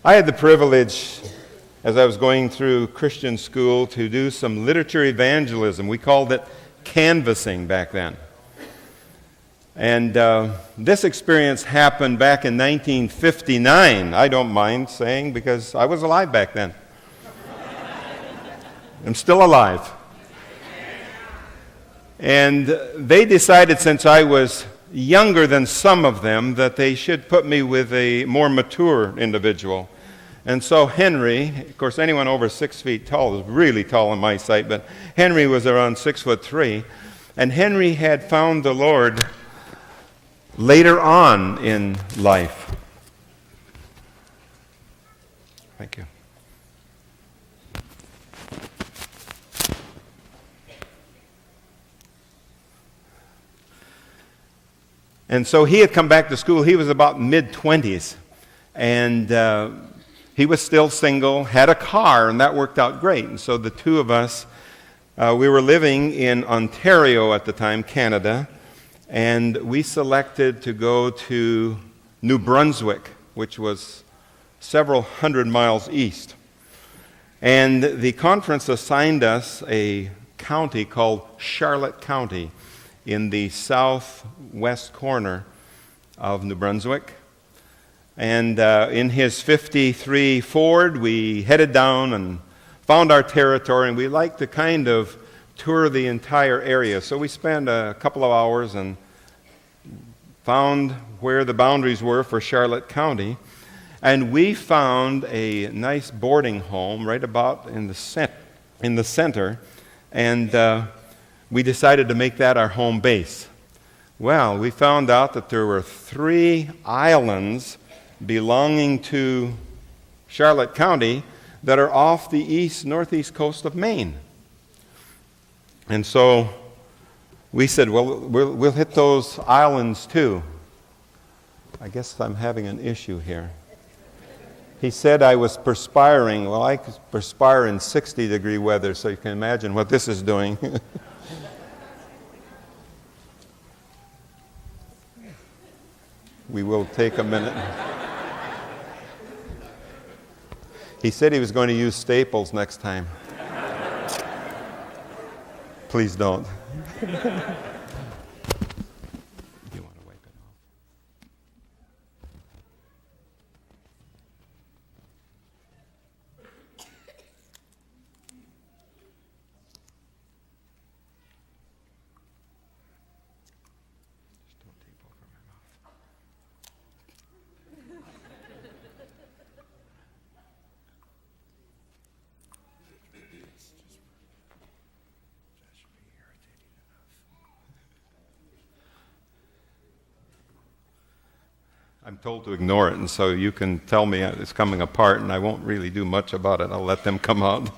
I had the privilege, as I was going through Christian school, to do some literature evangelism. We called it canvassing back then. And this experience happened back in 1959. I don't mind saying because I was alive back then. I'm still alive. And they decided, since I was younger than some of them, that they should put me with a more mature individual. And so Henry, of course, anyone over 6 feet tall is really tall in my sight, but Henry was around 6'3", and Henry had found the Lord later on in life. Thank you. And so he had come back to school. He was about mid-20s, and he was still single, had a car, and that worked out great. And so the two of us, we were living in Ontario at the time, Canada, and we selected to go to New Brunswick, which was several hundred miles east. And the conference assigned us a county called Charlotte County in the southwest corner of New Brunswick. And in his 53 Ford, we headed down and found our territory, and we liked to kind of tour the entire area. So we spent a couple of hours and found where the boundaries were for Charlotte County. And we found a nice boarding home right about in the center, and we decided to make that our home base. Well, we found out that there were 3 islands belonging to Charlotte County that are off the northeast coast of Maine. And so we said, well, we'll hit those islands too. I guess I'm having an issue here. He said I was perspiring. Well, I perspire in 60-degree weather, so you can imagine what this is doing. We will take a minute. He said he was going to use staples next time. Please don't. You want to wipe it off? Just don't tape over my mouth. I'm told to ignore it, and so you can tell me it's coming apart, and I won't really do much about it. I'll let them come out.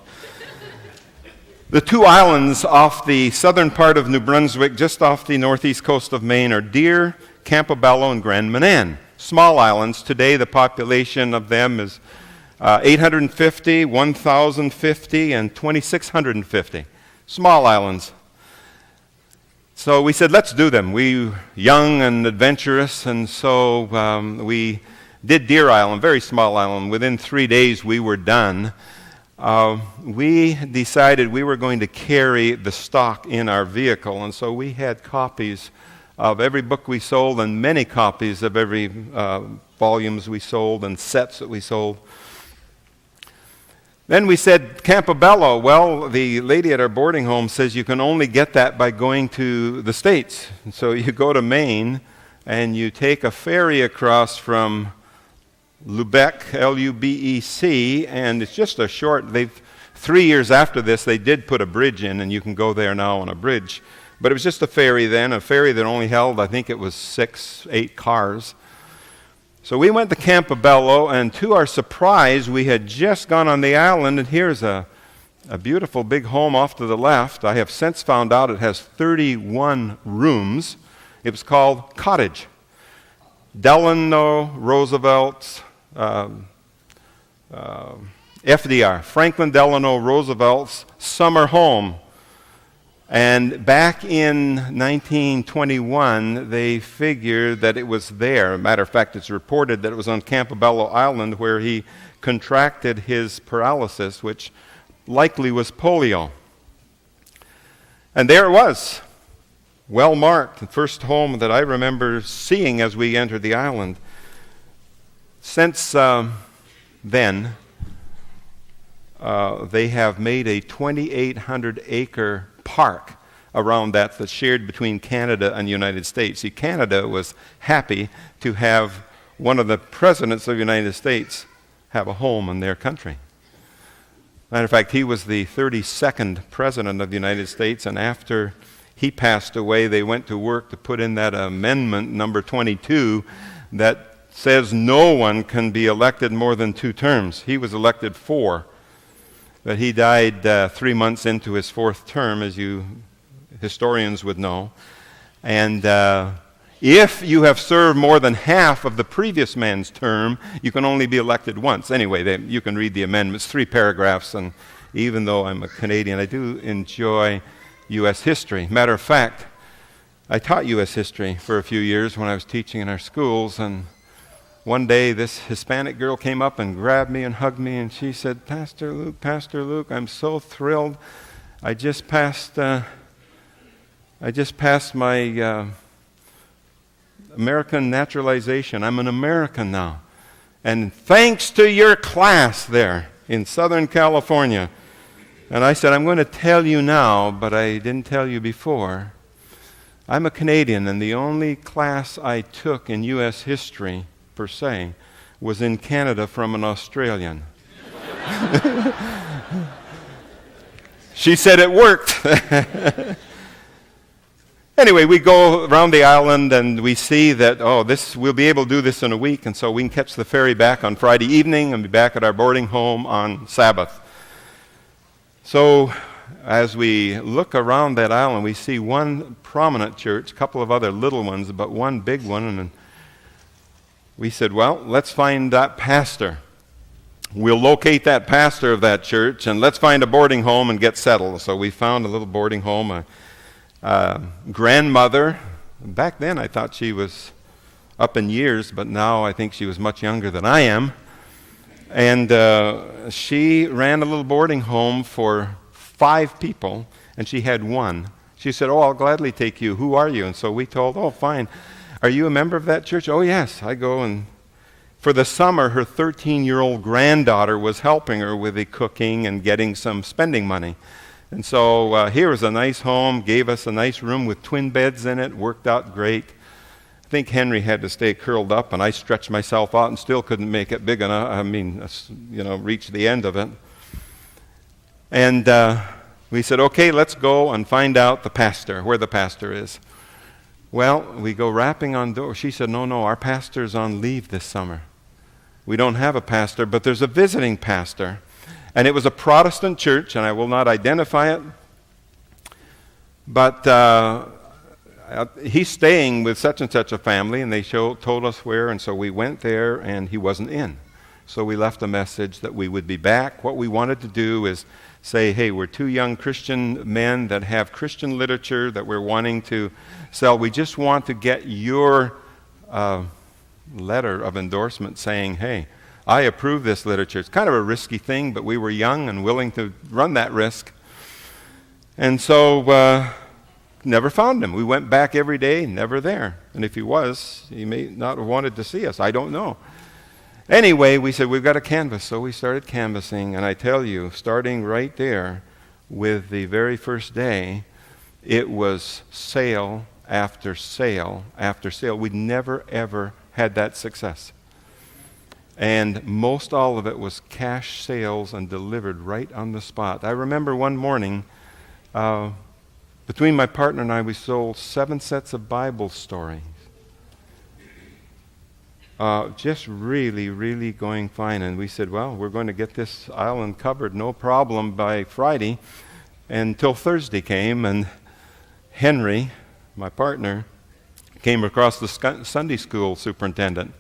The 2 islands off the southern part of New Brunswick, just off the northeast coast of Maine, are Deer, Campobello, and Grand Manan. Small islands. Today, the population of them is 850, 1,050, and 2,650. Small islands. So we said, let's do them. We young and adventurous, and so we did Deer Island, very small island. Within 3 days, we were done. We decided we were going to carry the stock in our vehicle, and so we had copies of every book we sold and many copies of every volumes we sold and sets that we sold. Then we said, Campobello. Well, the lady at our boarding home says you can only get that by going to the States. And so you go to Maine, and you take a ferry across from Lubec, L-U-B-E-C, and it's just a short, 3 years after this, they did put a bridge in, and you can go there now on a bridge. But it was just a ferry then, a ferry that only held, I think it was 6, 8 cars. So we went to Campobello, and to our surprise, we had just gone on the island, and here's a beautiful big home off to the left. I have since found out it has 31 rooms. It was called Cottage. Delano Roosevelt's, FDR, Franklin Delano Roosevelt's summer home. And back in 1921, they figured that it was there. Matter of fact, it's reported that it was on Campobello Island where he contracted his paralysis, which likely was polio. And there it was, well marked, the first home that I remember seeing as we entered the island. Since then, they have made a 2,800-acre park around that's shared between Canada and the United States. See, Canada was happy to have one of the presidents of the United States have a home in their country. Matter of fact, he was the 32nd president of the United States, and after he passed away, they went to work to put in that amendment, number 22, that says no one can be elected more than 2 terms. He was elected 4. But he died 3 months into his 4th term, as you historians would know. And if you have served more than half of the previous man's term, you can only be elected once. Anyway, you can read the amendments, 3 paragraphs. And even though I'm a Canadian, I do enjoy U.S. history. Matter of fact, I taught U.S. history for a few years when I was teaching in our schools. And one day, this Hispanic girl came up and grabbed me and hugged me, and she said, Pastor Luke, I'm so thrilled. I just passed my American naturalization. I'm an American now. And thanks to your class there in Southern California. And I said, I'm going to tell you now, but I didn't tell you before. I'm a Canadian, and the only class I took in U.S. history per se, was in Canada from an Australian. She said it worked. Anyway, we go around the island and we see that, we'll be able to do this in a week, and so we can catch the ferry back on Friday evening and be back at our boarding home on Sabbath. So as we look around that island, we see one prominent church, a couple of other little ones, but one big one, and we said, well, let's find that pastor. We'll locate that pastor of that church, and let's find a boarding home and get settled. So we found a little boarding home. A grandmother, back then I thought she was up in years, but now I think she was much younger than I am. And she ran a little boarding home for 5 people, and she had one. She said, I'll gladly take you. Who are you? And so we told, fine. Are you a member of that church? Oh, yes. I go, and for the summer, her 13-year-old granddaughter was helping her with the cooking and getting some spending money. And so here was a nice home, gave us a nice room with twin beds in it, worked out great. I think Henry had to stay curled up, and I stretched myself out and still couldn't make it big enough. Reach the end of it. And we said, okay, let's go and find out where the pastor is. Well, we go rapping on doors. She said, no, our pastor's on leave this summer. We don't have a pastor, but there's a visiting pastor. And it was a Protestant church, and I will not identify it. But he's staying with such and such a family, and they told us where, and so we went there, and he wasn't in. So we left a message that we would be back. What we wanted to do is say, hey, we're 2 young Christian men that have Christian literature that we're wanting to sell. We just want to get your letter of endorsement saying, hey, I approve this literature. It's kind of a risky thing, but we were young and willing to run that risk. And so never found him. We went back every day, never there. And if he was, he may not have wanted to see us. I don't know. Anyway, we said, we've got to canvass. So we started canvassing, and I tell you, starting right there with the very first day, it was sale after sale after sale. We'd never, ever had that success. And most all of it was cash sales and delivered right on the spot. I remember one morning, between my partner and I, we sold 7 sets of Bible stories. Just really, really going fine. And we said, well, we're going to get this island covered, no problem, by Friday. Until Thursday came, and Henry, my partner, came across the Sunday school superintendent.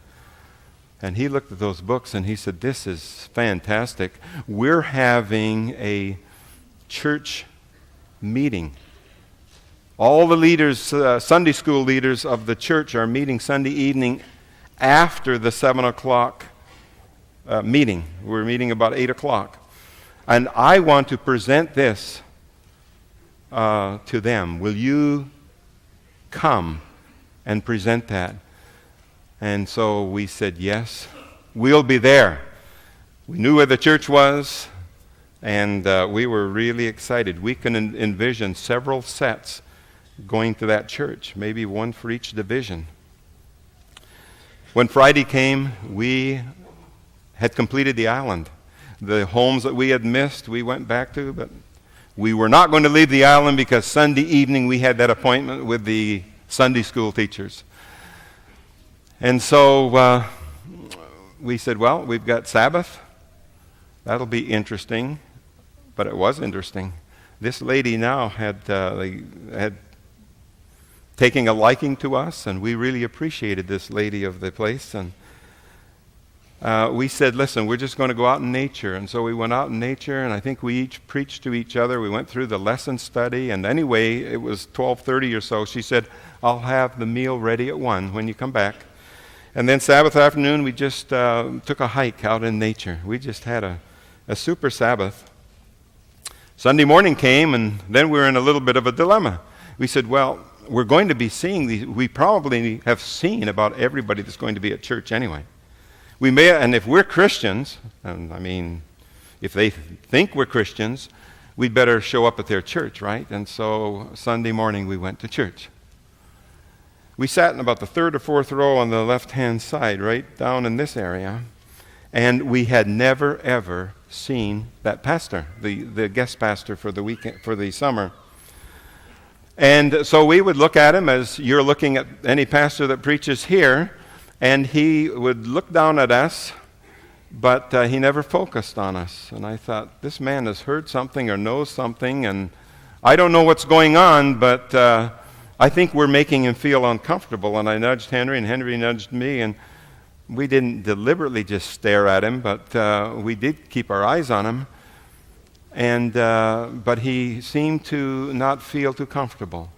And he looked at those books and he said, this is fantastic. We're having a church meeting All the leaders, Sunday school leaders of the church are meeting Sunday evening after the 7 o'clock meeting. We're meeting about 8 o'clock. And I want to present this to them. Will you come and present that? And so we said, yes, we'll be there. We knew where the church was, and we were really excited. We can envision several sets going to that church, maybe one for each division. When Friday came, we had completed the island. The homes that we had missed, we went back to, but we were not going to leave the island because Sunday evening we had that appointment with the Sunday school teachers. And so we said, well, we've got Sabbath. That'll be interesting. But it was interesting. This lady now had taking a liking to us, and we really appreciated this lady of the place. And we said, listen, we're just going to go out in nature. And so we went out in nature, and I think we each preached to each other. We went through the lesson study, and anyway, it was 12:30 or so. She said, I'll have the meal ready at 1 when you come back. And then Sabbath afternoon, we just took a hike out in nature. We just had a super Sabbath. Sunday morning came, and then we were in a little bit of a dilemma. We said, well, we're going to be seeing these. We probably have seen about everybody that's going to be at church anyway. We may, and if we're Christians, and I mean, if they think we're Christians, we'd better show up at their church, right? And so Sunday morning we went to church. We sat in about the third or fourth row on the left-hand side, right down in this area, and we had never ever seen that pastor, the guest pastor for the weekend, for the summer. And so we would look at him as you're looking at any pastor that preaches here, and he would look down at us, but he never focused on us. And I thought, this man has heard something or knows something, and I don't know what's going on, but I think we're making him feel uncomfortable. And I nudged Henry, and Henry nudged me, and we didn't deliberately just stare at him, but we did keep our eyes on him. And but he seemed to not feel too comfortable.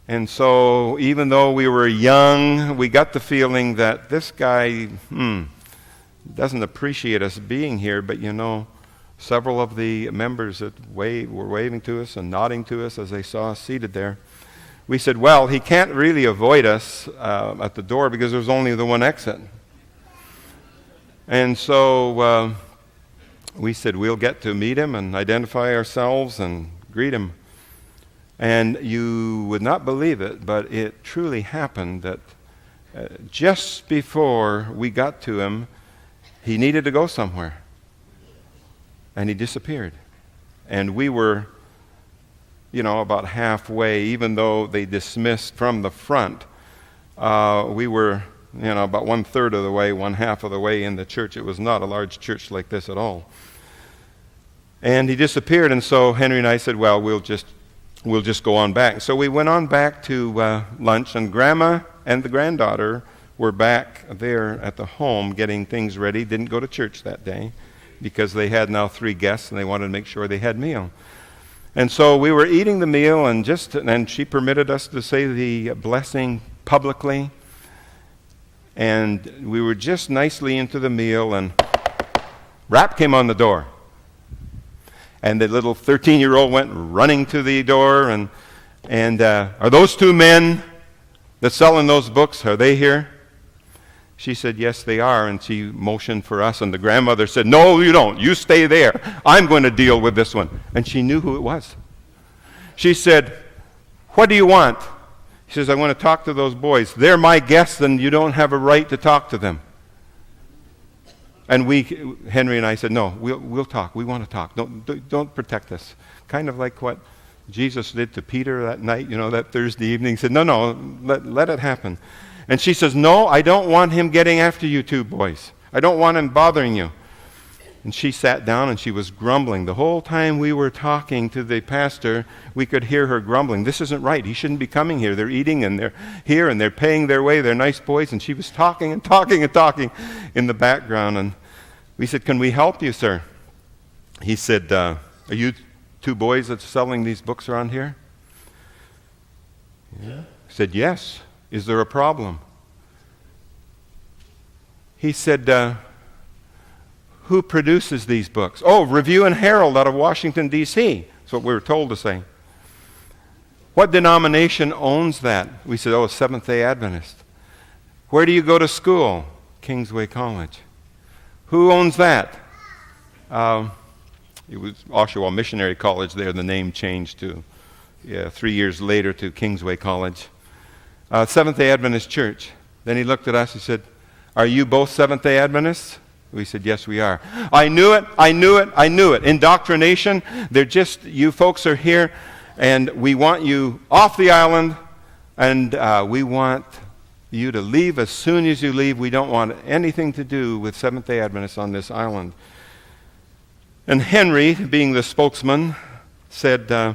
And so even though we were young, we got the feeling that this guy doesn't appreciate us being here. But you know, several of the members that were waving to us and nodding to us as they saw us seated there. We said, well, he can't really avoid us at the door because there's only the one exit. And so we said, we'll get to meet him and identify ourselves and greet him. And you would not believe it, but it truly happened that just before we got to him, he needed to go somewhere. And he disappeared. And we were, about halfway, even though they dismissed from the front. We were, about 1/3 of the way, 1/2 of the way in the church. It was not a large church like this at all. And he disappeared, and so Henry and I said, well, we'll just go on back. So we went on back to lunch, and Grandma and the granddaughter were back there at the home getting things ready. Didn't go to church that day because they had now 3 guests, and they wanted to make sure they had meal. And so we were eating the meal, and she permitted us to say the blessing publicly. And we were just nicely into the meal, and rap came on the door. And the little 13-year-old went running to the door, and are those 2 men that's selling those books, are they here? She said, yes, they are, and she motioned for us, and the grandmother said, no, you don't. You stay there. I'm going to deal with this one. And she knew who it was. She said, what do you want? She says, I want to talk to those boys. They're my guests, and you don't have a right to talk to them. And Henry and I said, no, we'll talk. We want to talk. Don't protect us. Kind of like what Jesus did to Peter that night, that Thursday evening. He said, no, let it happen. And she says, no, I don't want him getting after you 2 boys. I don't want him bothering you. And she sat down and she was grumbling. The whole time we were talking to the pastor, we could hear her grumbling. This isn't right. He shouldn't be coming here. They're eating and they're here and they're paying their way. They're nice boys. And she was talking and talking and talking in the background. And we said, can we help you, sir? He said, are you two boys that's selling these books around here? Yeah. I said, yes. Is there a problem? He said, who produces these books? Oh, Review and Herald out of Washington, D.C. That's what we were told to say. What denomination owns that? We said, oh, Seventh-day Adventist. Where do you go to school? Kingsway College. Who owns that? It was Oshawa Missionary College there. The name changed to, 3 years later to Kingsway College. Seventh-day Adventist Church. Then he looked at us and said, are you both Seventh-day Adventists? We said, yes, we are. I knew it. Indoctrination. They're just, you folks are here, and we want you off the island, and we want you to leave as soon as you leave. We don't want anything to do with Seventh-day Adventists on this island. And Henry, being the spokesman, said,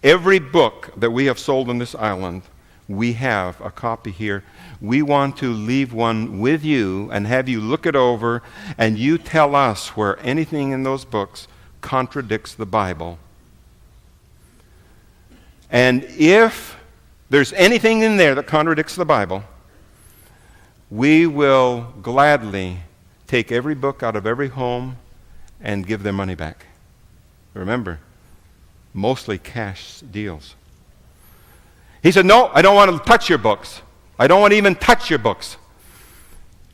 every book that we have sold on this island, we have a copy here. We want to leave one with you and have you look it over, and you tell us where anything in those books contradicts the Bible. And if there's anything in there that contradicts the Bible, we will gladly take every book out of every home and give their money back. Remember, mostly cash deals. He said, no, I don't want to touch your books. I don't want to even touch your books.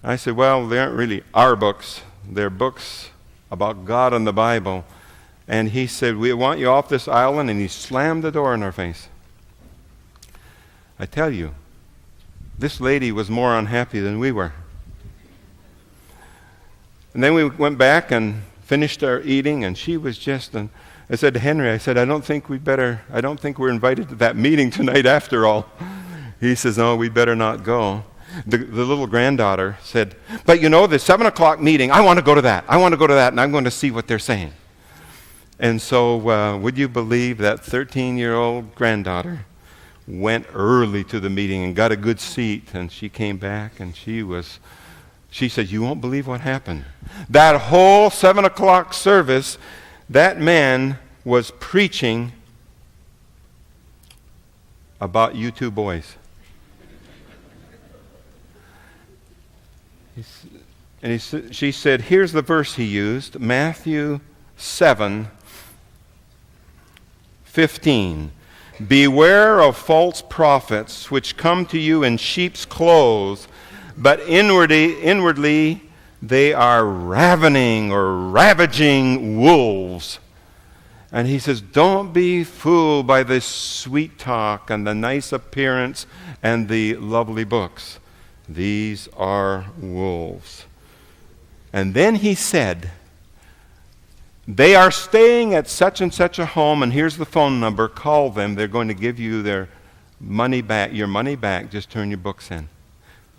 I said, well, they aren't really our books. They're books about God and the Bible. And he said, we want you off this island, and he slammed the door in our face. I tell you, this lady was more unhappy than we were. And then we went back and finished our eating, and she was just... I said to Henry, I don't think we're invited to that meeting tonight after all. He says, no, we better not go. The little granddaughter said, but you know, the 7 o'clock meeting, I want to go to that, and I'm going to see what they're saying. And so, would you believe that 13-year-old granddaughter went early to the meeting and got a good seat, and she came back, and she said, you won't believe what happened. That whole 7 o'clock service, that man was preaching about you two boys. She said, here's the verse he used, Matthew 7:15. Beware of false prophets which come to you in sheep's clothes, but inwardly they are ravening or ravaging wolves. And he says, don't be fooled by this sweet talk and the nice appearance and the lovely books. These are wolves. And then he said, they are staying at such and such a home, and here's the phone number. Call them. They're going to give you their money back, your money back. Just turn your books in.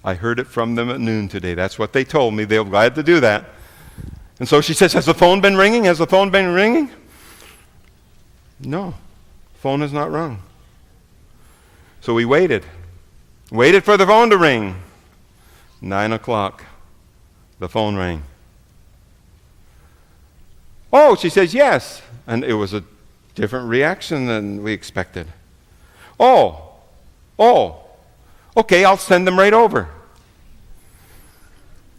I heard it from them at noon today. That's what they told me. They were glad to do that. And so she says, has the phone been ringing? Has the phone been ringing? No. Phone has not rung. So we waited. Waited for the phone to ring. 9 o'clock. The phone rang. Oh, she says, yes. And it was a different reaction than we expected. Oh. Okay, I'll send them right over.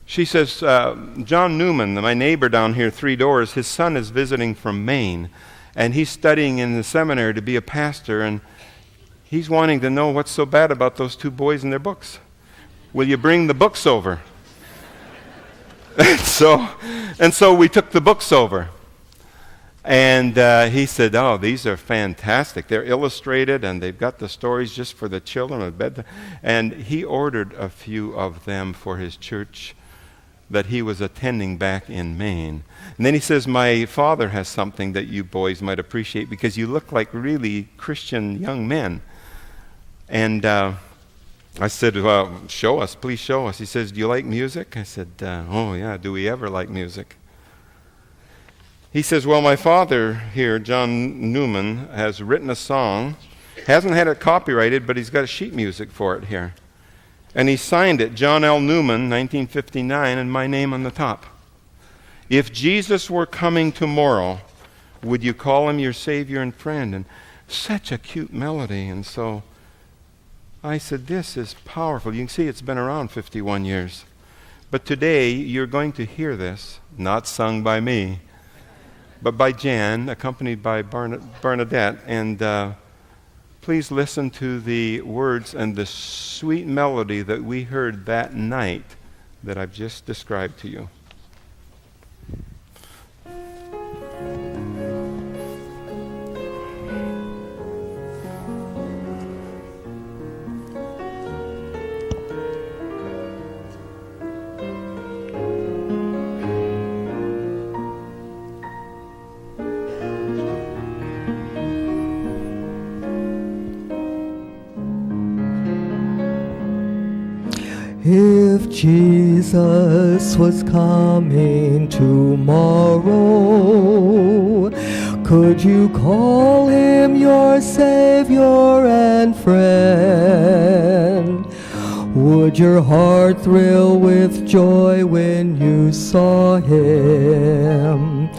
She says, John Newman, my neighbor down here 3 doors, his son is visiting from Maine, and he's studying in the seminary to be a pastor, and he's wanting to know what's so bad about those 2 boys and their books. Will you bring the books over? and so we took the books over. And he said, oh, these are fantastic. They're illustrated, and they've got the stories just for the children. And he ordered a few of them for his church that he was attending back in Maine. And then he says, my father has something that you boys might appreciate because you look like really Christian young men. And I said, well, show us, please show us. He says, do you like music? I said, oh yeah, do we ever like music? He says, well, my father here, John Newman, has written a song, hasn't had it copyrighted, but he's got sheet music for it here. And he signed it, John L. Newman, 1959, and my name on the top. If Jesus were coming tomorrow, Would you call him your Savior and friend? And such a cute melody. And so I said, this is powerful. You can see it's been around 51 years. But today, you're going to hear this, not sung by me, but by Jan, accompanied by Bernadette. And please listen to the words and the sweet melody that we heard that night that I've just described to you. If Jesus was coming tomorrow, could you call him your Savior and friend? Would your heart thrill with joy when you saw him?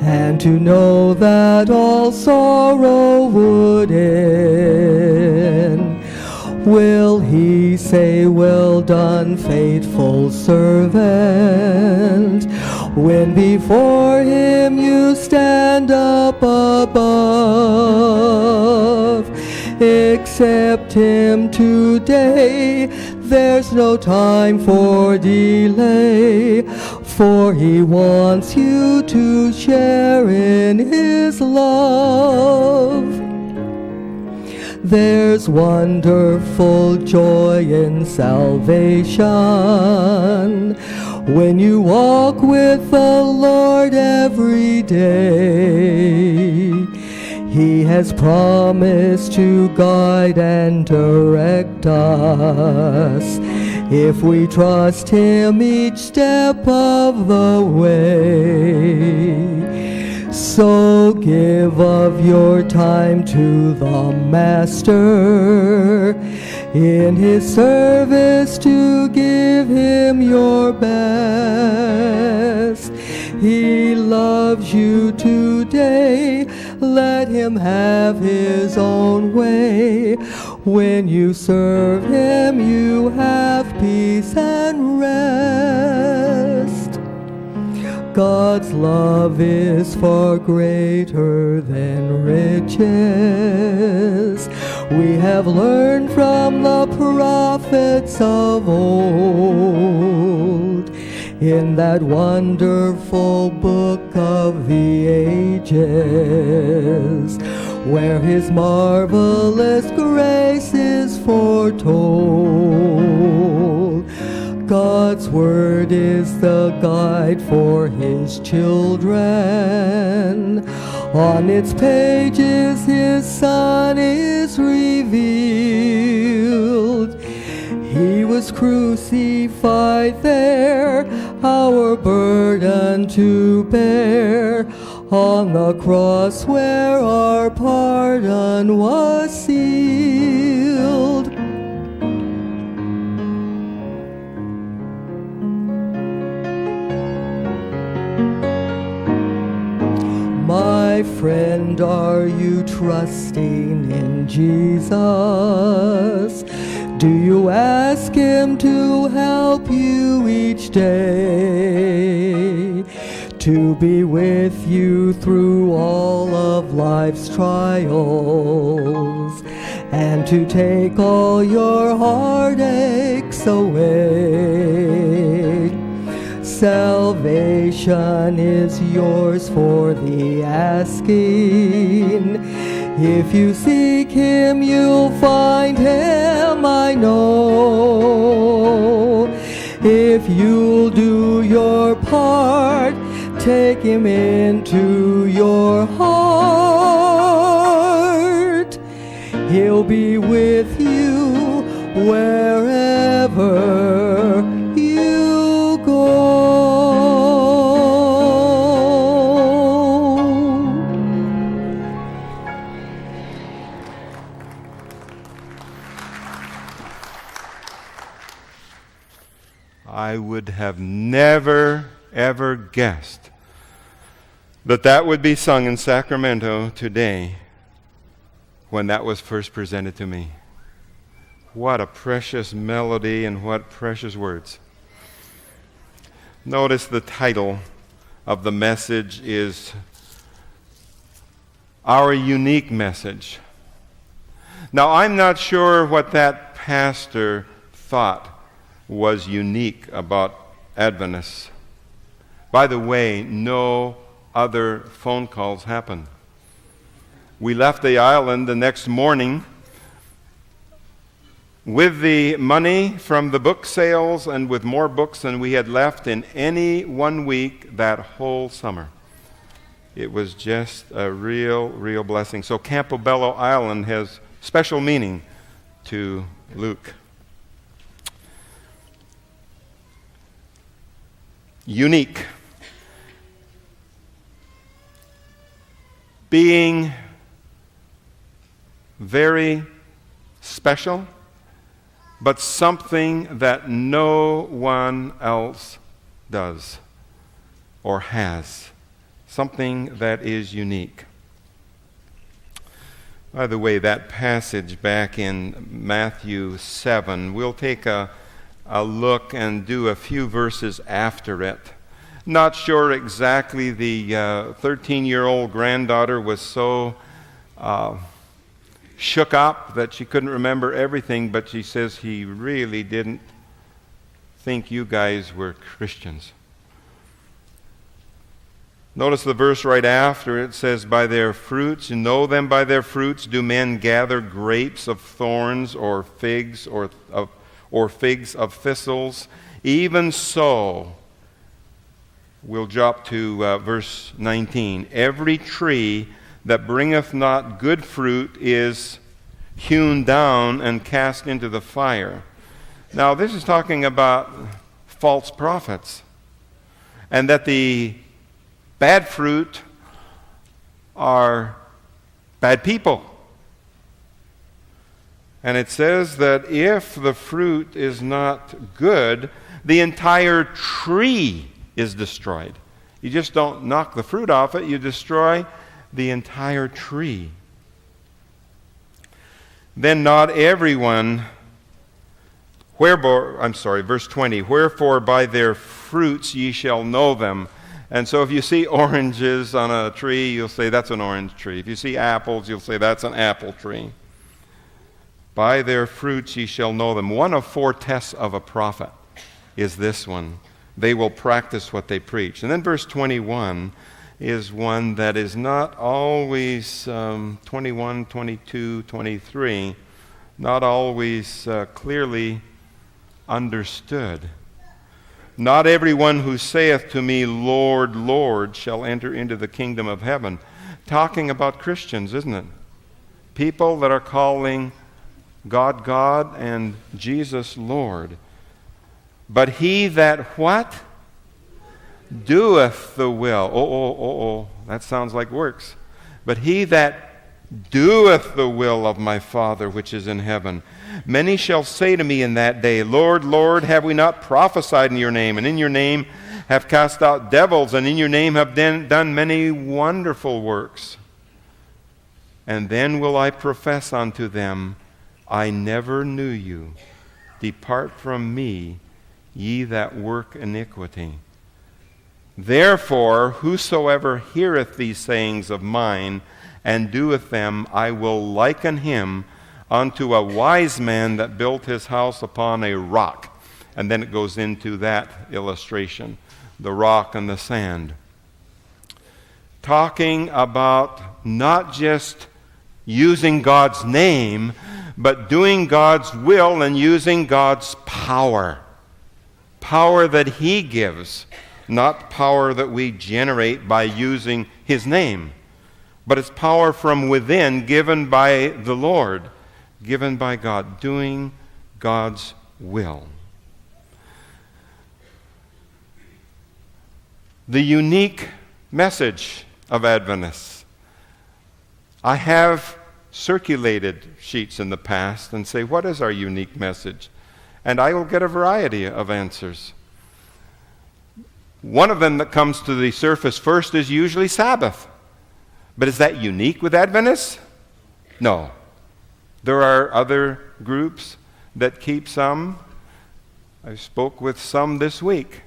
And to know that all sorrow would end? Will he say, well done, faithful servant, when before him you stand up above? Accept him today, there's no time for delay, for he wants you to share in his love. There's wonderful joy in salvation when you walk with the Lord every day. He has promised to guide and direct us if we trust him each step of the way. So give of your time to the Master, in his service to give him your best. He loves you today, let him have his own way. When you serve him, you have peace and rest. God's love is far greater than riches. We have learned from the prophets of old, in that wonderful book of the ages, where his marvelous grace is foretold. God's word is the guide for his children. On its pages his Son is revealed. He was crucified there, our burden to bear, on the cross where our pardon was sealed. My friend, are you trusting in Jesus? Do you ask him to help you each day, to be with you through all of life's trials, and to take all your heartaches away? Salvation is yours for the asking. If you seek him, you'll find him, I know. If you'll do your part, take him into your heart. He'll be with you wherever you go. I would have never, ever guessed that would be sung in Sacramento today when that was first presented to me. What a precious melody and what precious words. Notice the title of the message is Our Unique Message. Now, I'm not sure what that pastor thought was unique about Adventists. By the way, no other phone calls happened. We left the island the next morning with the money from the book sales and with more books than we had left in any 1 week that whole summer. It was just a real blessing. So Campobello Island has special meaning to Luke. Unique. Being very special, but something that no one else does or has. Something that is unique. By the way, that passage back in Matthew 7, we'll take a look and do a few verses after it. Not sure exactly. The 13-year-old granddaughter was so shook up that she couldn't remember everything, but she says he really didn't think you guys were Christians. Notice the verse right after it says, by their fruits, know them by their fruits, do men gather grapes of thorns or figs or figs of thistles? Even so, we'll drop to verse 19. Every tree that bringeth not good fruit is hewn down and cast into the fire. Now, this is talking about false prophets, and that the bad fruit are bad people. And it says that if the fruit is not good, the entire tree is destroyed. You just don't knock the fruit off it, you destroy the entire tree. Then not everyone, verse 20, wherefore by their fruits ye shall know them. And so if you see oranges on a tree, you'll say that's an orange tree. If you see apples, you'll say that's an apple tree. By their fruits ye shall know them. One of 4 tests of a prophet is this one. They will practice what they preach. And then verse 21 is one that is not always 21, 22, 23, not always clearly understood. Not everyone who saith to me, Lord, Lord, shall enter into the kingdom of heaven. Talking about Christians, isn't it? People that are calling God, God, and Jesus, Lord. But he that what? Doeth the will. That sounds like works. But he that doeth the will of my Father which is in heaven. Many shall say to me in that day, Lord, Lord, have we not prophesied in your name, and in your name have cast out devils, and in your name have done many wonderful works? And then will I profess unto them, I never knew you. Depart from me, ye that work iniquity. Therefore, whosoever heareth these sayings of mine, and doeth them, I will liken him unto a wise man that built his house upon a rock. And then it goes into that illustration, the rock and the sand. Talking about not just using God's name, but doing God's will and using God's power. Power that he gives, not power that we generate by using his name. But it's power from within, given by the Lord, given by God, doing God's will. The unique message of Adventists. I have circulated sheets in the past and say, what is our unique message? And I will get a variety of answers. One of them that comes to the surface first is usually Sabbath. But is that unique with Adventists? No. There are other groups that keep some. I spoke with some this week,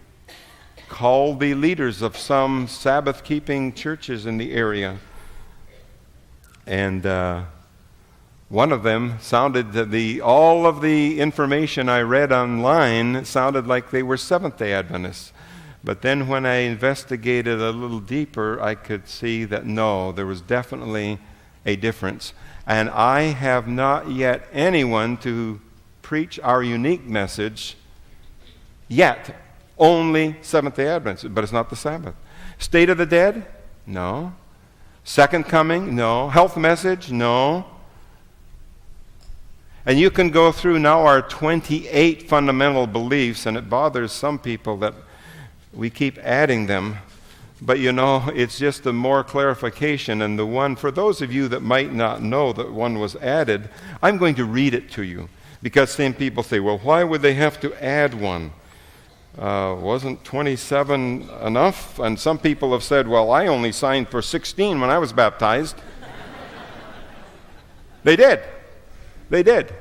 called the leaders of some Sabbath-keeping churches in the area. And one of them sounded that all of the information I read online sounded like they were Seventh-day Adventists. But then when I investigated a little deeper, I could see that no, there was definitely a difference. And I have not yet anyone to preach our unique message yet. Only Seventh-day Adventists, but it's not the Sabbath. State of the dead? No. Second coming? No. Health message? No. And you can go through now our 28 fundamental beliefs, and it bothers some people that we keep adding them. But it's just a more clarification. And the one, for those of you that might not know that one was added, I'm going to read it to you. Because some people say, well, why would they have to add one? Wasn't 27 enough? And some people have said, well, I only signed for 16 when I was baptized. They did. They did.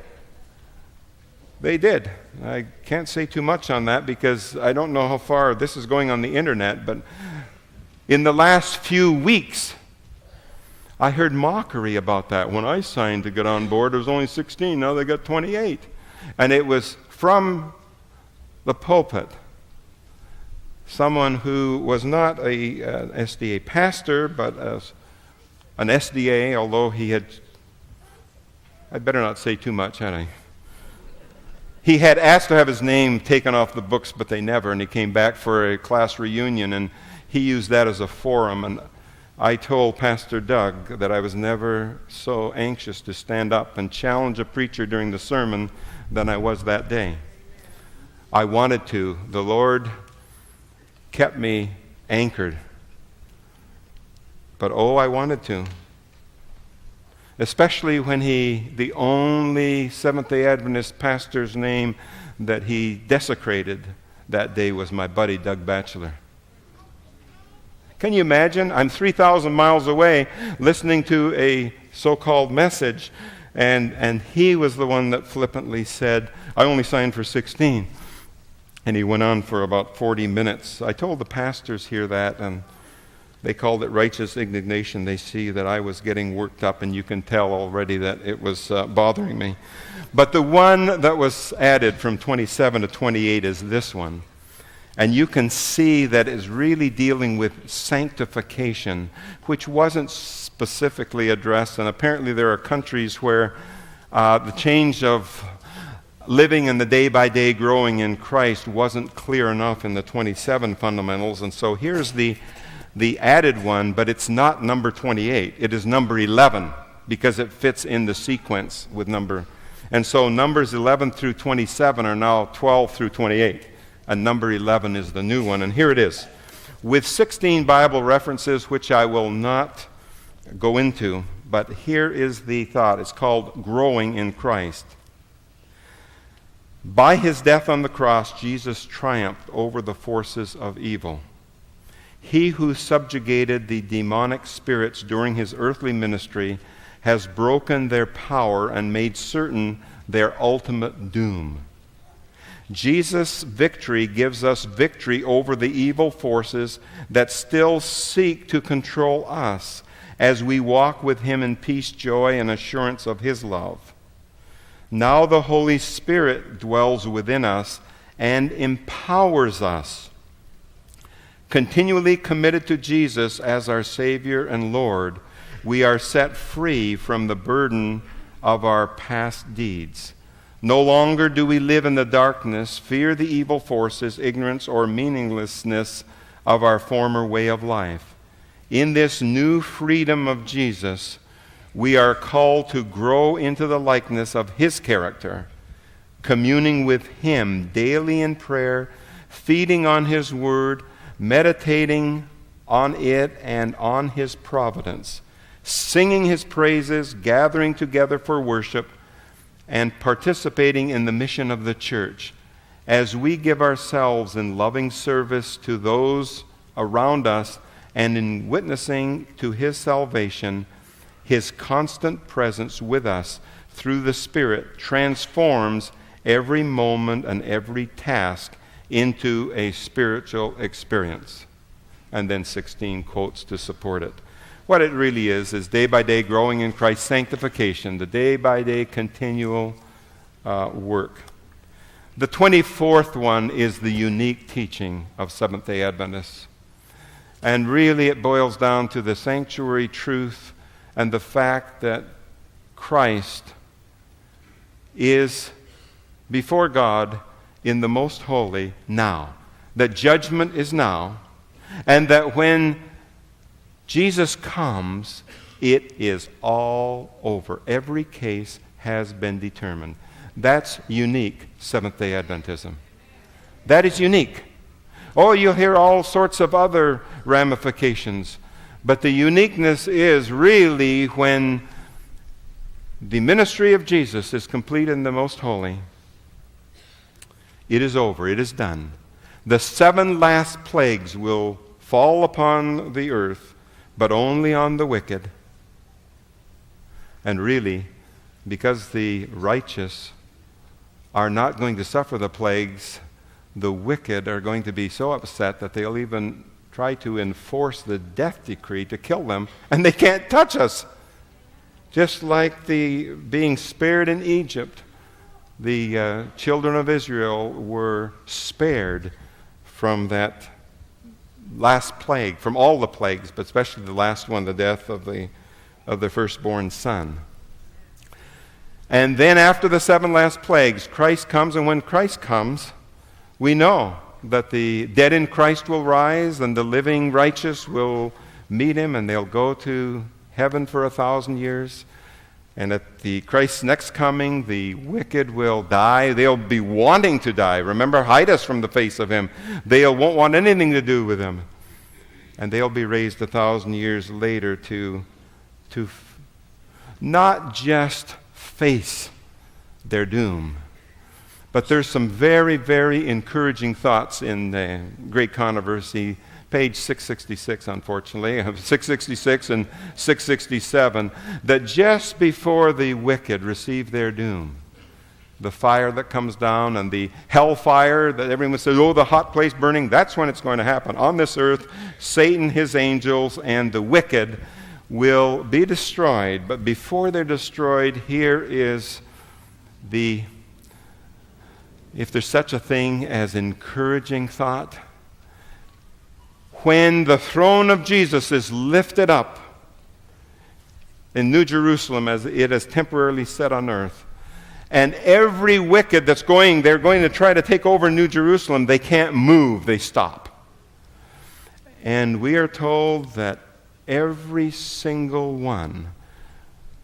They did. I can't say too much on that because I don't know how far this is going on the internet, but in the last few weeks, I heard mockery about that. When I signed to get on board, it was only 16. Now they got 28. And it was from the pulpit. Someone who was not a SDA pastor, but an SDA, although I'd better not say too much, had I? He had asked to have his name taken off the books, but they never, and he came back for a class reunion, and he used that as a forum. And I told Pastor Doug that I was never so anxious to stand up and challenge a preacher during the sermon than I was that day. I wanted to. The Lord kept me anchored. But I wanted to. Especially when the only Seventh-day Adventist pastor's name that he desecrated that day was my buddy Doug Batchelor. Can you imagine? I'm 3,000 miles away listening to a so-called message, and he was the one that flippantly said, I only signed for 16. And he went on for about 40 minutes. I told the pastors here that, and they called it righteous indignation. They see that I was getting worked up, and you can tell already that it was bothering me. But the one that was added from 27 to 28 is this one. And you can see that it's really dealing with sanctification, which wasn't specifically addressed. And apparently there are countries where the change of living and the day-by-day growing in Christ wasn't clear enough in the 27 fundamentals. And so here's the added one, but it's not number 28. It is number 11 because it fits in the sequence with number. And so numbers 11 through 27 are now 12 through 28. And number 11 is the new one. And here it is. With 16 Bible references, which I will not go into, but here is the thought. It's called growing in Christ. By his death on the cross, Jesus triumphed over the forces of evil. He who subjugated the demonic spirits during his earthly ministry has broken their power and made certain their ultimate doom. Jesus' victory gives us victory over the evil forces that still seek to control us as we walk with him in peace, joy, and assurance of his love. Now the Holy Spirit dwells within us and empowers us. Continually committed to Jesus as our Savior and Lord, we are set free from the burden of our past deeds. No longer do we live in the darkness, fear the evil forces, ignorance, or meaninglessness of our former way of life. In this new freedom of Jesus, we are called to grow into the likeness of his character, communing with him daily in prayer, feeding on his word, meditating on it and on his providence, singing his praises, gathering together for worship, and participating in the mission of the church. as we give ourselves in loving service to those around us and in witnessing to His salvation, His constant presence with us through the Spirit transforms every moment and every task into a spiritual experience. And then 16 quotes to support it. What it really is day by day growing in Christ's sanctification, the day by day continual work. The 24th one is the unique teaching of Seventh-day Adventists. And really it boils down to the sanctuary truth and the fact that Christ is before God in the most holy now. That judgment is now, and that when Jesus comes, it is all over. Every case has been determined. That's unique Seventh-day Adventism. That is unique. Oh, you'll hear all sorts of other ramifications, but the uniqueness is really when the ministry of Jesus is complete in the most holy. It is over. It is done. The 7 last plagues will fall upon the earth, but only on the wicked. And really, because the righteous are not going to suffer the plagues, the wicked are going to be so upset that they'll even try to enforce the death decree to kill them, and they can't touch us. Just like the being spared in Egypt, the children of Israel were spared from that last plague, from all the plagues, but especially the last one, the death of the firstborn son. And then after the 7 last plagues, Christ comes, and when Christ comes, we know that the dead in Christ will rise, and the living righteous will meet Him, and they'll go to heaven for 1,000 years. And at Christ's next coming, the wicked will die. They'll be wanting to die. Remember, hide us from the face of Him. They won't want anything to do with Him. And they'll be raised 1,000 years later to not just face their doom. But there's some very, very encouraging thoughts in the Great Controversy, page 666, unfortunately, 666 and 667, that just before the wicked receive their doom, the fire that comes down and the hellfire that everyone says, oh, the hot place burning, that's when it's going to happen. On this earth, Satan, his angels, and the wicked will be destroyed. But before they're destroyed, here is if there's such a thing as encouraging thought, when the throne of Jesus is lifted up in New Jerusalem as it is temporarily set on earth, and every wicked they're going to try to take over New Jerusalem, they can't move, they stop. And we are told that every single one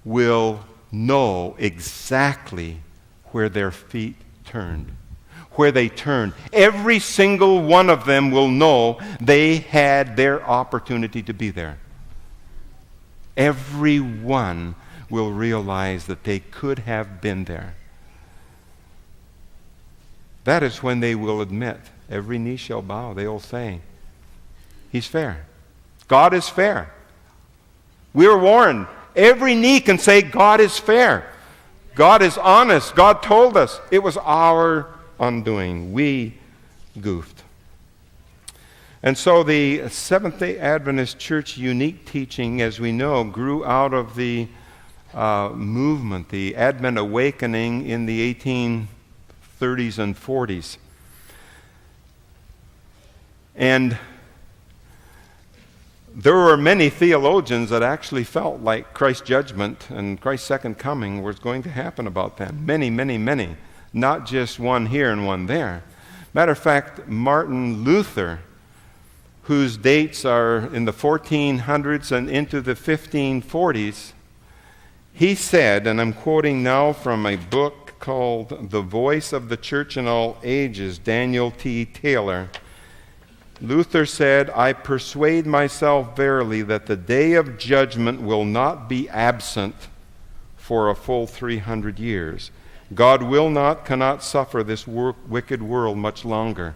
will know exactly where their feet turned. Where they turned. Every single one of them will know they had their opportunity to be there. Every one will realize that they could have been there. That is when they will admit, every knee shall bow. They will say, He's fair. God is fair. We are warned. Every knee can say God is fair. God is honest. God told us. It was our undoing. We goofed. And so the Seventh-day Adventist Church unique teaching, as we know, grew out of the movement, the Advent awakening in the 1830s and 40s. And there were many theologians that actually felt like Christ's judgment and Christ's second coming was going to happen about them. Many, many, many. Not just one here and one there. Matter of fact, Martin Luther, whose dates are in the 1400s and into the 1540s, he said, and I'm quoting now from a book called The Voice of the Church in All Ages, Daniel T. Taylor. Luther said, I persuade myself verily that the day of judgment will not be absent for a full 300 years. God cannot suffer this wicked world much longer.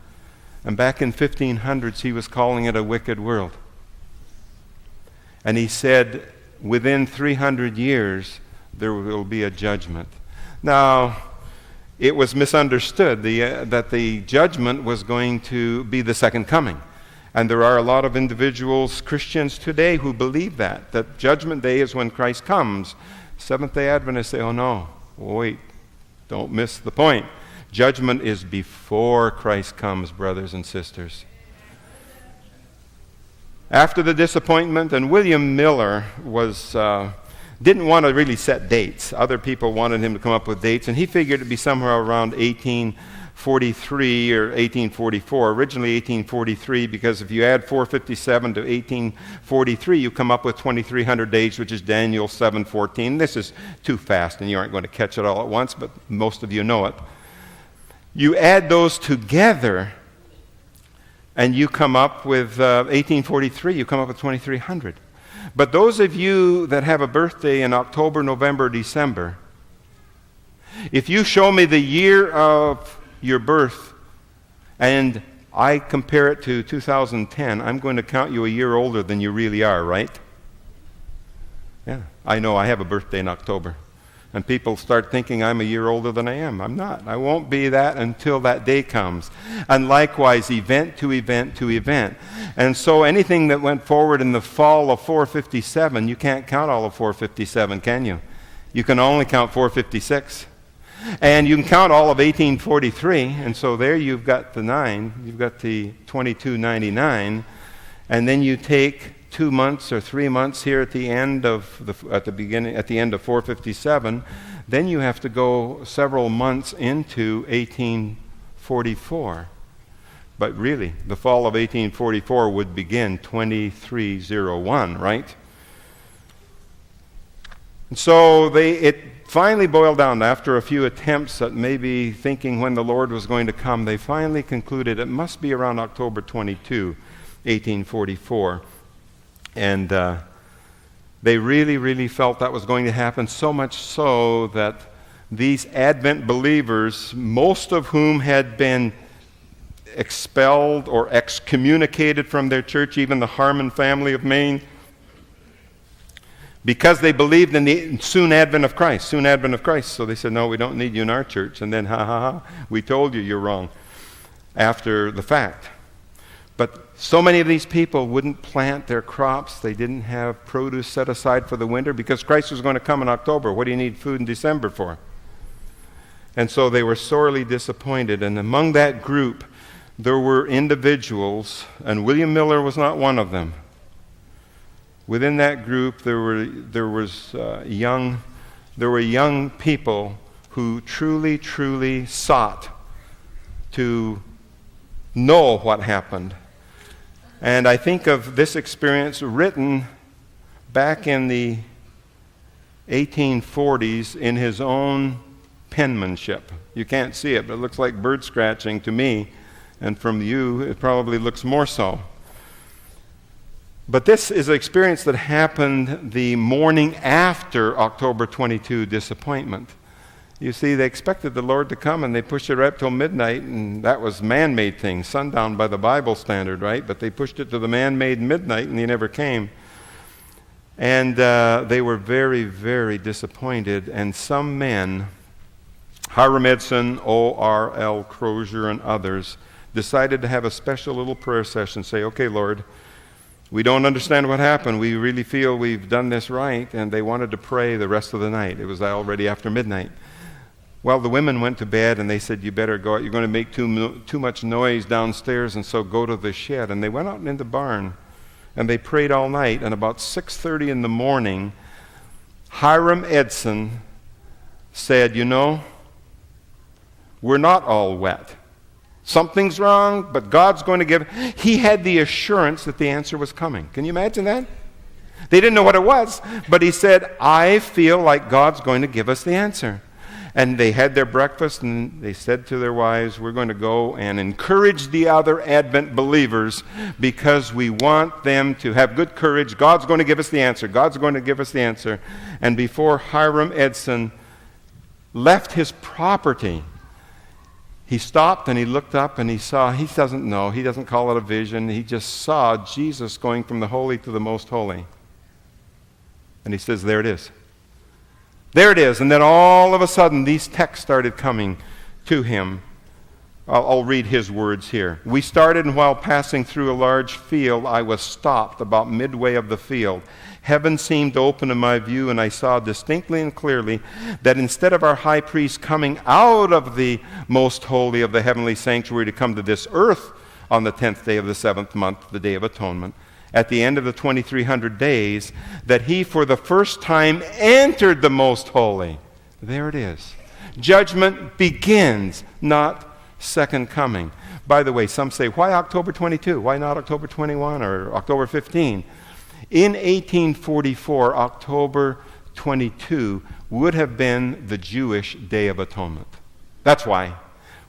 And back in 1500s, he was calling it a wicked world. And he said, within 300 years, there will be a judgment. Now, it was misunderstood that the judgment was going to be the second coming. And there are a lot of individuals, Christians today, who believe that Judgment Day is when Christ comes. Seventh-day Adventists say, oh no, wait, don't miss the point. Judgment is before Christ comes, brothers and sisters. After the disappointment, and William Miller didn't want to really set dates. Other people wanted him to come up with dates, and he figured it'd be somewhere around 1843 or 1844. Originally 1843, because if you add 457 to 1843, you come up with 2300 days, which is Daniel 7:14. This is too fast, and you aren't going to catch it all at once, but most of you know it. You add those together, and you come up with 1843, you come up with 2300. But those of you that have a birthday in October, November, December, if you show me the year of your birth and I compare it to 2010, I'm going to count you a year older than you really are, right? Yeah, I know I have a birthday in October. And people start thinking I'm a year older than I am. I'm not. I won't be that until that day comes. And likewise, event to event to event. And so anything that went forward in the fall of 457, you can't count all of 457, can you? You can only count 456. And you can count all of 1843, and so there you've got the 9, you've got the 2299, and then you take 2 months or 3 months here at the end of at the end of 457, then you have to go several months into 1844. But really, the fall of 1844 would begin 2301, right? And so it finally boiled down, after a few attempts at maybe thinking when the Lord was going to come, they finally concluded it must be around October 22, 1844. And they really, really felt that was going to happen, so much so that these Advent believers, most of whom had been expelled or excommunicated from their church, even the Harmon family of Maine, because they believed in the soon advent of Christ. So they said, no, we don't need you in our church. And then, we told you you're wrong after the fact. But so many of these people wouldn't plant their crops. They didn't have produce set aside for the winter because Christ was going to come in October. What do you need food in December for? And so they were sorely disappointed. And among that group, there were individuals, and William Miller was not one of them. Within that group, there were young people who truly sought to know what happened. And I think of this experience written back in the 1840s in his own penmanship. You can't see it, but it looks like bird scratching to me, and from you it probably looks more so. But this is an experience that happened the morning after October 22 disappointment. You see, they expected the Lord to come, and they pushed it right up till midnight, and that was man-made thing, sundown by the Bible standard, right? But they pushed it to the man-made midnight, and he never came. And they were very, very disappointed. And some men, Hiram Edson, O.R.L. Crozier, and others, decided to have a special little prayer session, say, okay, Lord, we don't understand what happened. We really feel we've done this right. And they wanted to pray the rest of the night. It was already after midnight. Well, the women went to bed, and they said, you better go out. You're going to make too much noise downstairs, and so go to the shed. And they went out in the barn, and they prayed all night. And about 6:30 in the morning, Hiram Edson said, you know, we're not all wet. Something's wrong, but God's going to give. He had the assurance that the answer was coming. Can you imagine that? They didn't know what it was, but he said, I feel like God's going to give us the answer. And they had their breakfast, and they said to their wives, we're going to go and encourage the other Advent believers because we want them to have good courage. God's going to give us the answer. God's going to give us the answer. And before Hiram Edson left his property. He stopped and he looked up and he saw, he doesn't know, he doesn't call it a vision, he just saw Jesus going from the holy to the most holy. And he says, there it is. There it is. And then all of a sudden, these texts started coming to him. I'll read his words here. We started, and while passing through a large field, I was stopped about midway of the field. Heaven seemed open in my view, and I saw distinctly and clearly that instead of our high priest coming out of the most holy of the heavenly sanctuary to come to this earth on the 10th day of the 7th month, the Day of Atonement, at the end of the 2300 days, that he for the first time entered the most holy. There it is. Judgment begins, not second coming. By the way, some say, why October 22? Why not October 21 or October 15? In 1844, October 22 would have been the Jewish Day of Atonement. That's why.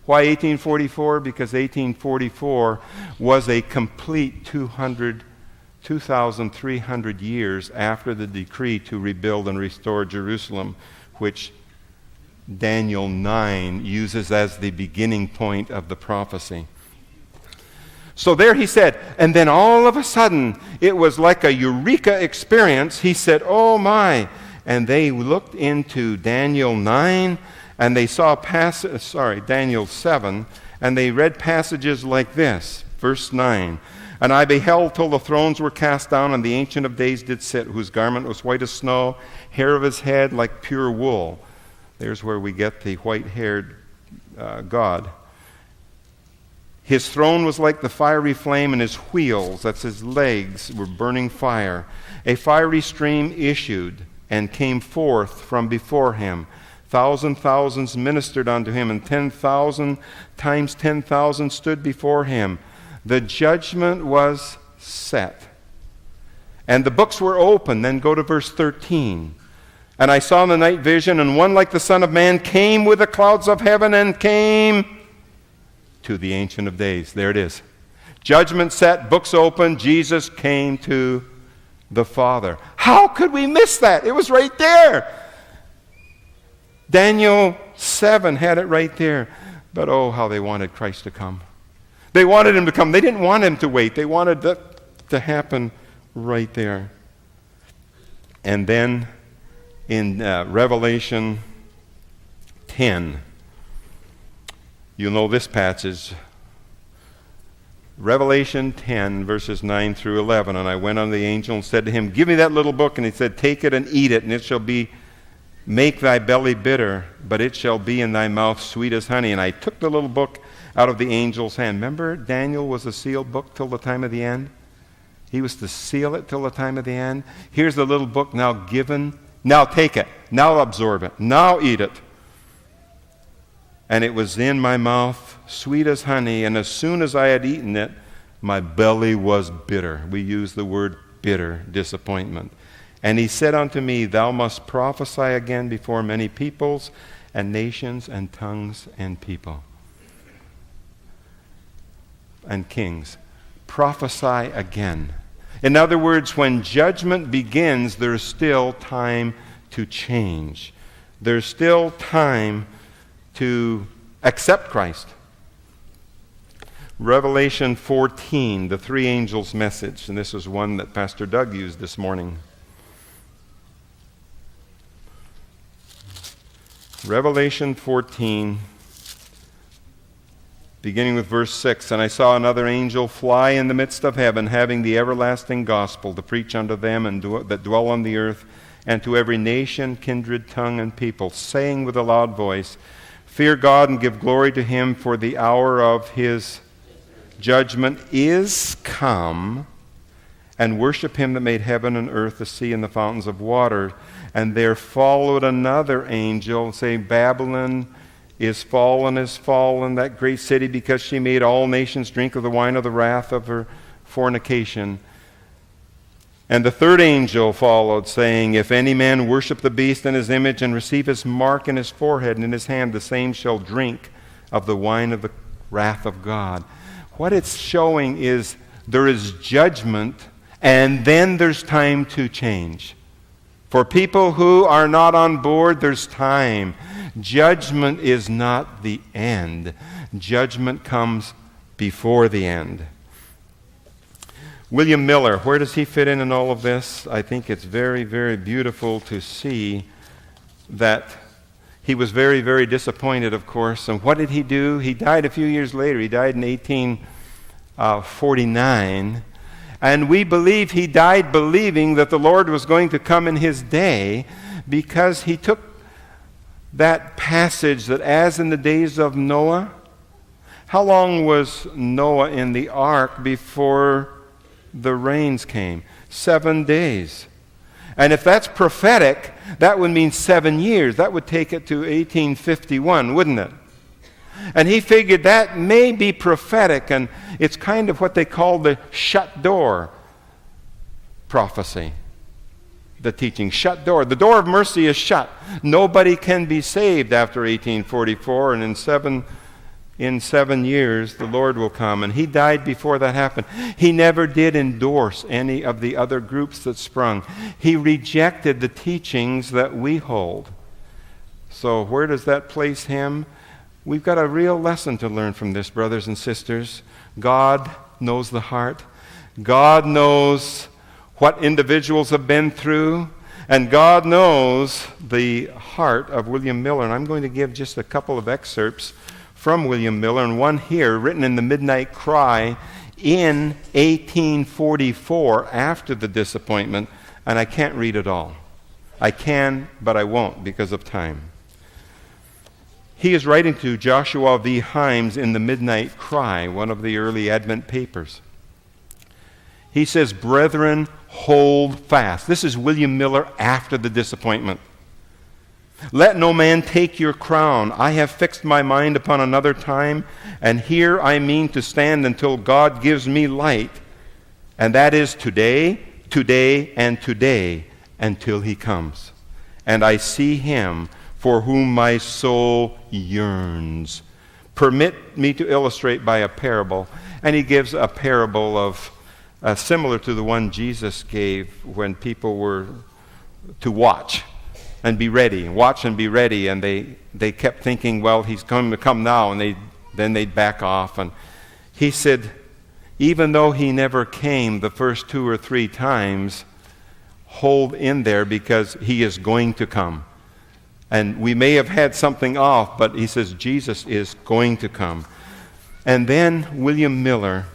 Why 1844? Because 1844 was a complete 2,300 years after the decree to rebuild and restore Jerusalem, which Daniel 9 uses as the beginning point of the prophecy. So there he said, and then all of a sudden, it was like a eureka experience. He said, oh my. And they looked into Daniel 9, and they saw Daniel 7, and they read passages like this, verse 9. And I beheld till the thrones were cast down, and the Ancient of Days did sit, whose garment was white as snow, hair of his head like pure wool. There's where we get the white-haired God. His throne was like the fiery flame, and his wheels, that's his legs, were burning fire. A fiery stream issued and came forth from before him. Thousands ministered unto him, and 10,000 times 10,000 stood before him. The judgment was set. And the books were open. Then go to verse 13. And I saw in the night vision, and one like the Son of Man came with the clouds of heaven and came to the Ancient of Days. There it is. Judgment set, books open, Jesus came to the Father. How could we miss that? It was right there. Daniel 7 had it right there. But oh, how they wanted Christ to come. They wanted him to come. They didn't want him to wait. They wanted that to happen right there. And then in Revelation 10, you'll know this passage. Revelation 10, verses 9 through 11. And I went unto the angel and said to him, give me that little book. And he said, take it and eat it, and it shall make thy belly bitter, but it shall be in thy mouth sweet as honey. And I took the little book out of the angel's hand. Remember, Daniel was a sealed book till the time of the end? He was to seal it till the time of the end. Here's the little book now given. Now take it. Now absorb it. Now eat it. And it was in my mouth, sweet as honey, and as soon as I had eaten it, my belly was bitter. We use the word bitter, disappointment. And he said unto me, thou must prophesy again before many peoples and nations and tongues and people and kings. Prophesy again. In other words, when judgment begins, there's still time to change. There's still time to accept Christ. Revelation 14, the three angels' message. And this is one that Pastor Doug used this morning. Revelation 14, beginning with verse 6. And I saw another angel fly in the midst of heaven, having the everlasting gospel to preach unto them that dwell on the earth, and to every nation, kindred, tongue, and people, saying with a loud voice, fear God and give glory to him, for the hour of his judgment is come, and worship him that made heaven and earth, the sea, and the fountains of water. And there followed another angel, saying, Babylon is fallen, that great city, because she made all nations drink of the wine of the wrath of her fornication. And the third angel followed, saying, if any man worship the beast and his image, and receive his mark in his forehead and in his hand, the same shall drink of the wine of the wrath of God. What it's showing is there is judgment, and then there's time to change. For people who are not on board, there's time. Judgment is not the end. Judgment comes before the end. William Miller, where does he fit in all of this? I think it's very, very beautiful to see that he was very, very disappointed, of course. And what did he do? He died a few years later. He died in 1849. And we believe he died believing that the Lord was going to come in his day, because he took that passage that as in the days of Noah. How long was Noah in the ark before the rains came? 7 days. And if that's prophetic, that would mean 7 years. That would take it to 1851, wouldn't it? And he figured that may be prophetic, and it's kind of what they call the shut door prophecy. The teaching, shut door. The door of mercy is shut. Nobody can be saved after 1844, and in seven years the Lord will come. And he died before that happened. He never did endorse any of the other groups that sprung. He rejected the teachings that we hold. So where does that place him? We've got a real lesson to learn from this, brothers and sisters. God knows the heart. God knows what individuals have been through. And God knows the heart of William Miller. And I'm going to give just a couple of excerpts from William Miller, and one here written in the Midnight Cry in 1844 after the disappointment. And I can't read it all. I can, but I won't because of time. He is writing to Joshua V. Himes in the Midnight Cry, one of the early Advent papers. He says, "Brethren, hold fast." This is William Miller after the disappointment. "Let no man take your crown. I have fixed my mind upon another time, and here I mean to stand until God gives me light. And that is today, today, and today, until he comes. And I see him for whom my soul yearns. Permit me to illustrate by a parable." And he gives a parable of similar to the one Jesus gave when people were to watch and be ready, watch and be ready, and they kept thinking, well, he's going to come now, and then they'd back off. And he said, even though he never came the first 2 or 3 times, hold in there because he is going to come. And we may have had something off, but he says Jesus is going to come. And then William Miller,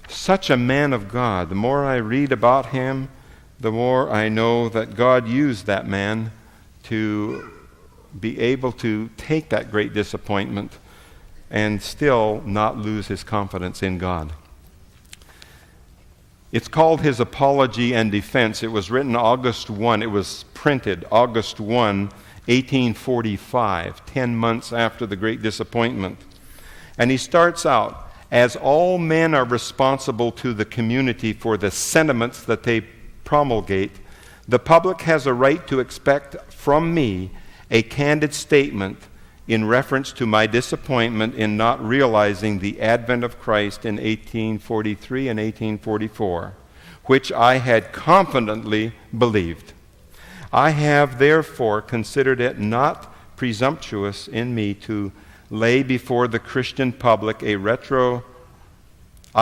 such a man of God. The more I read about him, the more I know that God used that man to be able to take that great disappointment and still not lose his confidence in God. It's called his Apology and Defense. It was written August 1. It was printed August 1, 1845, 10 months after the great disappointment. And he starts out, "As all men are responsible to the community for the sentiments that they promulgate, the public has a right to expect from me a candid statement in reference to my disappointment in not realizing the advent of Christ in 1843 and 1844, which I had confidently believed. I have therefore considered it not presumptuous in me to lay before the Christian public I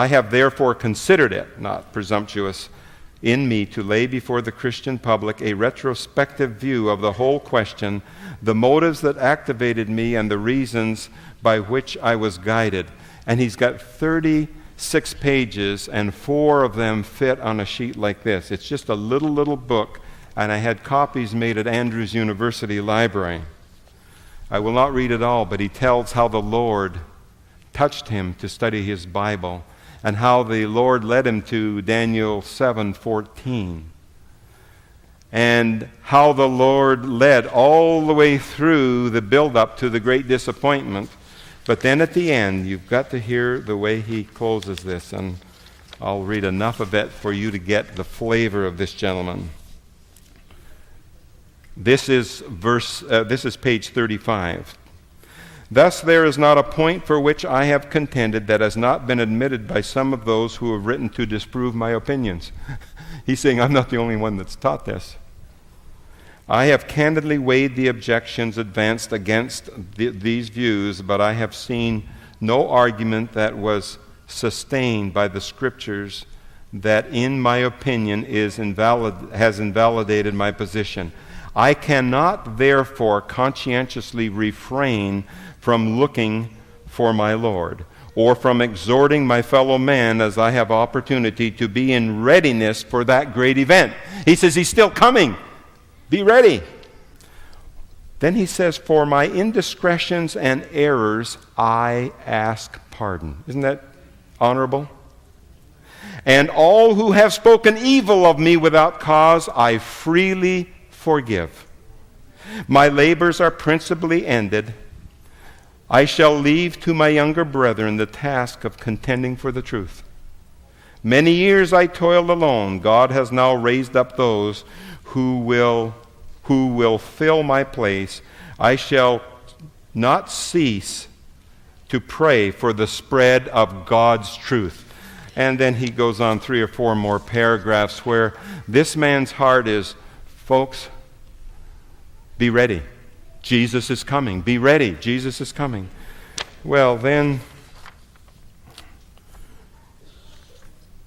have therefore considered it not presumptuous in me to lay before the Christian public a retrospective view of the whole question, the motives that activated me, and the reasons by which I was guided." And he's got 36 pages, and 4 of them fit on a sheet like this. It's just a little book, and I had copies made at Andrews University Library. I will not read it all, but he tells how the Lord touched him to study his Bible, and how the Lord led him to Daniel 7:14, and how the Lord led all the way through the build-up to the great disappointment. But then at the end, you've got to hear the way he closes this, and I'll read enough of it for you to get the flavor of this gentleman. This is page 35. "Thus there is not a point for which I have contended that has not been admitted by some of those who have written to disprove my opinions." He's saying, I'm not the only one that's taught this. I have candidly weighed the objections advanced against these views, but I have seen no argument that was sustained by the Scriptures that, in my opinion, has invalidated my position. I cannot, therefore, conscientiously refrain from looking for my Lord, or from exhorting my fellow man as I have opportunity to be in readiness for that great event. He says he's still coming. Be ready. Then he says, for my indiscretions and errors, I ask pardon. Isn't that honorable? And all who have spoken evil of me without cause, I freely forgive. My labors are principally ended. I shall leave to my younger brethren the task of contending for the truth. Many years I toiled alone. God has now raised up those who will fill my place. I shall not cease to pray for the spread of God's truth. And then he goes on 3 or 4 more paragraphs where this man's heart is, folks, be ready. Jesus is coming. Be ready. Jesus is coming. Well, then,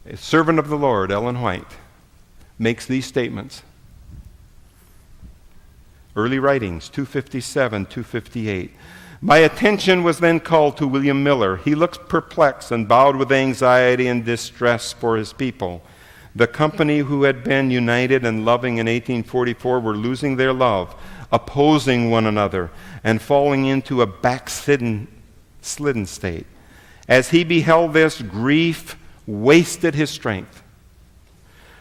a servant of the Lord, Ellen White, makes these statements. Early Writings, 257, 258. My attention was then called to William Miller. He looked perplexed and bowed with anxiety and distress for his people. The company who had been united and loving in 1844 were losing their love, opposing one another, and falling into a backslidden state. As he beheld this, grief wasted his strength.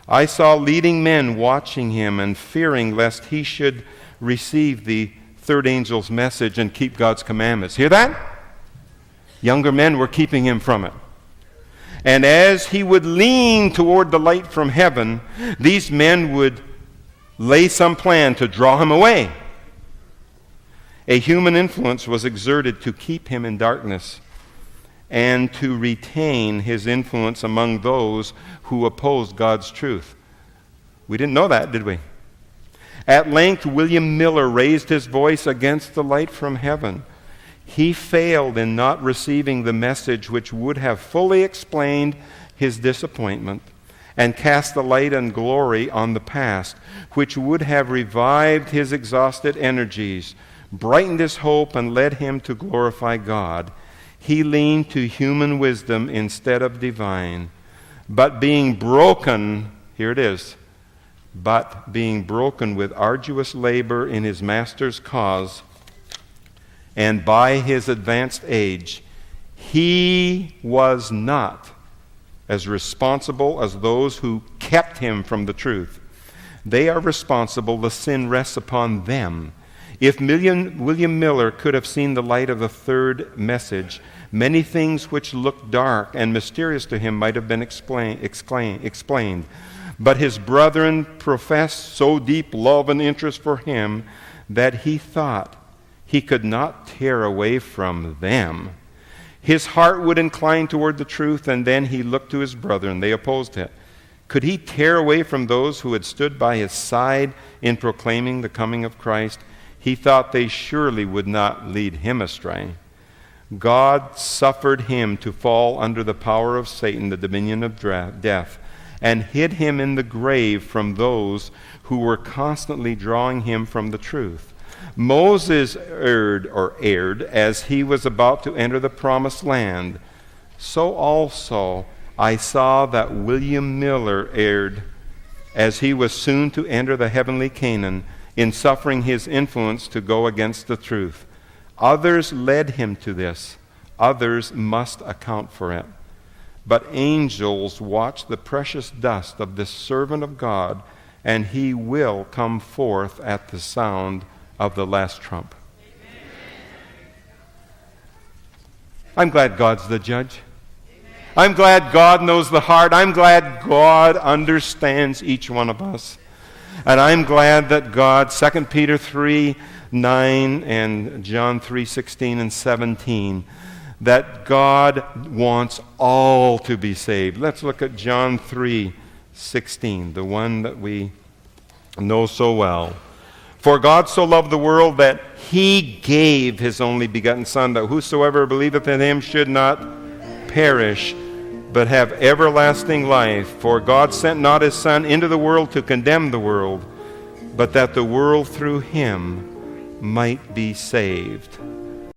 I saw leading men watching him and fearing lest he should receive the third angel's message and keep God's commandments. Hear that? Younger men were keeping him from it. And as he would lean toward the light from heaven, these men would lay some plan to draw him away. A human influence was exerted to keep him in darkness and to retain his influence among those who opposed God's truth. We didn't know that, did we? At length, William Miller raised his voice against the light from heaven. He failed in not receiving the message which would have fully explained his disappointment and cast the light and glory on the past, which would have revived his exhausted energies, brightened his hope, and led him to glorify God. He leaned to human wisdom instead of divine. But being broken, here it is, but being broken with arduous labor in his master's cause, and by his advanced age, he was not as responsible as those who kept him from the truth. They are responsible. The sin rests upon them. If William Miller could have seen the light of the third message, many things which looked dark and mysterious to him might have been explained. But his brethren professed so deep love and interest for him that he thought he could not tear away from them. His heart would incline toward the truth, and then he looked to his brethren. They opposed it. Could he tear away from those who had stood by his side in proclaiming the coming of Christ? He thought they surely would not lead him astray. God suffered him to fall under the power of Satan, the dominion of death, and hid him in the grave from those who were constantly drawing him from the truth. Moses erred as he was about to enter the promised land. So also I saw that William Miller erred as he was soon to enter the heavenly Canaan in suffering his influence to go against the truth. Others led him to this. Others must account for it. But angels watch the precious dust of this servant of God, and he will come forth at the sound of the last trump. Amen. I'm glad God's the judge. Amen. I'm glad God knows the heart. I'm glad God understands each one of us. And I'm glad that God, 2 Peter 3:9 and John 3:16 and 17, that God wants all to be saved. Let's look at John 3:16, the one that we know so well. For God so loved the world that he gave his only begotten Son, that whosoever believeth in him should not perish, but have everlasting life. For God sent not his Son into the world to condemn the world, but that the world through him might be saved.